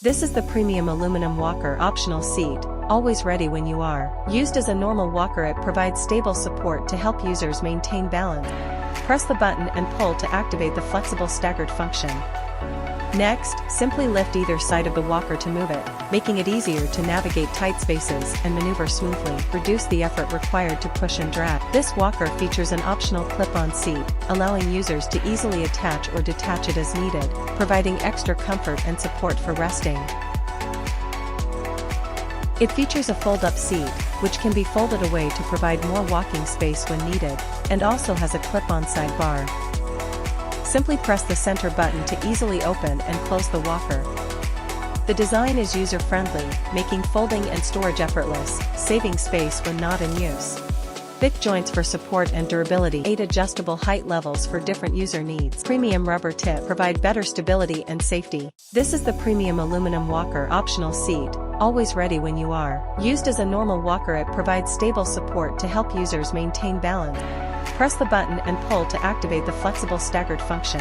This is the premium aluminum walker optional seat, always ready when you are. Used as a normal walker, it provides stable support to help users maintain balance. Press the button and pull to activate the flexible staggered function. Next, simply lift either side of the walker to move it, making it easier to navigate tight spaces and maneuver smoothly. Reduce the effort required to push and drag. This walker features an optional clip-on seat, allowing users to easily attach or detach it as needed, providing extra comfort and support for resting. It features a fold-up seat, which can be folded away to provide more walking space when needed, and also has a clip-on sidebar. Simply press the center button to easily open and close the walker. The design is user-friendly, making folding and storage effortless, saving space when not in use. Thick joints for support and durability. 8 adjustable height levels for different user needs. Premium rubber tip provide better stability and safety. This is the premium aluminum walker optional seat, always ready when you are. Used as a normal walker, it provides stable support to help users maintain balance. Press the button and pull to activate the flexible staggered function.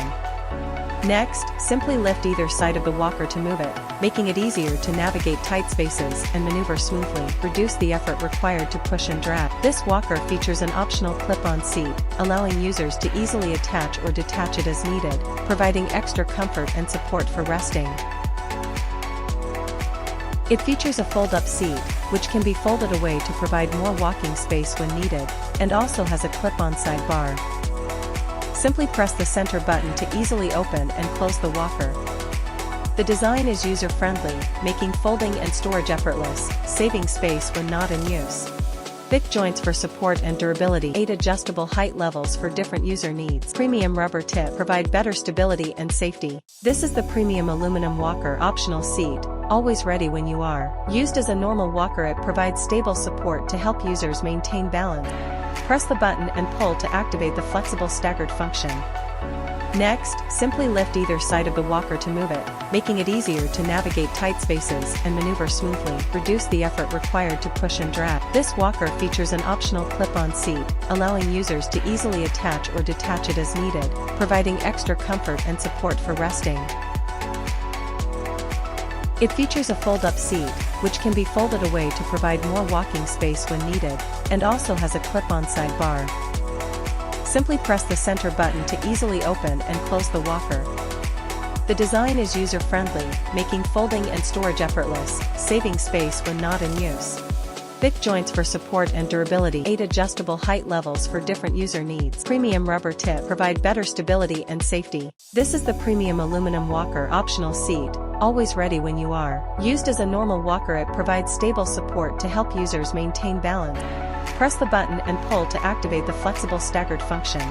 Next, simply lift either side of the walker to move it, making it easier to navigate tight spaces and maneuver smoothly. Reduce the effort required to push and drag. This walker features an optional clip-on seat, allowing users to easily attach or detach it as needed, providing extra comfort and support for resting. It features a fold-up seat, which can be folded away to provide more walking space when needed, and also has a clip-on sidebar. Simply press the center button to easily open and close the walker. The design is user-friendly, making folding and storage effortless, saving space when not in use. Thick joints for support and durability. 8 adjustable height levels for different user needs. Premium rubber tip provide better stability and safety. This is the premium aluminum walker optional seat, always ready when you are. Used as a normal walker, it provides stable support to help users maintain balance. Press the button and pull to activate the flexible staggered function. Next, simply lift either side of the walker to move it, making it easier to navigate tight spaces and maneuver smoothly. Reduce the effort required to push and drag. This walker features an optional clip-on seat, allowing users to easily attach or detach it as needed, providing extra comfort and support for resting. It features a fold-up seat, which can be folded away to provide more walking space when needed, and also has a clip-on sidebar. Simply press the center button to easily open and close the walker. The design is user-friendly, making folding and storage effortless, saving space when not in use. Thick joints for support and durability. 8 adjustable height levels for different user needs. Premium rubber tip provide better stability and safety. This is the premium aluminum walker optional seat, always ready when you are. Used as a normal walker, it provides stable support to help users maintain balance. Press the button and pull to activate the flexible staggered function.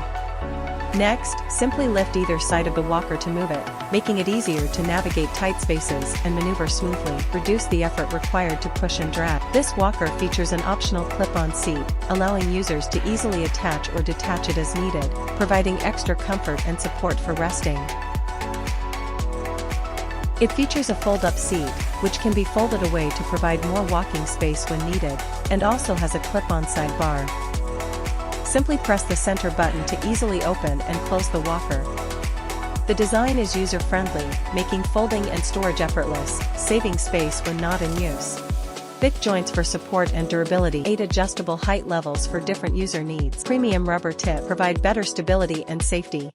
Next, simply lift either side of the walker to move it, making it easier to navigate tight spaces and maneuver smoothly. Reduce the effort required to push and drag. This walker features an optional clip-on seat, allowing users to easily attach or detach it as needed, providing extra comfort and support for resting. It features a fold-up seat, which can be folded away to provide more walking space when needed, and also has a clip-on sidebar. Simply press the center button to easily open and close the walker. The design is user-friendly, making folding and storage effortless, saving space when not in use. Thick joints for support and durability. 8 adjustable height levels for different user needs. Premium rubber tip provide better stability and safety.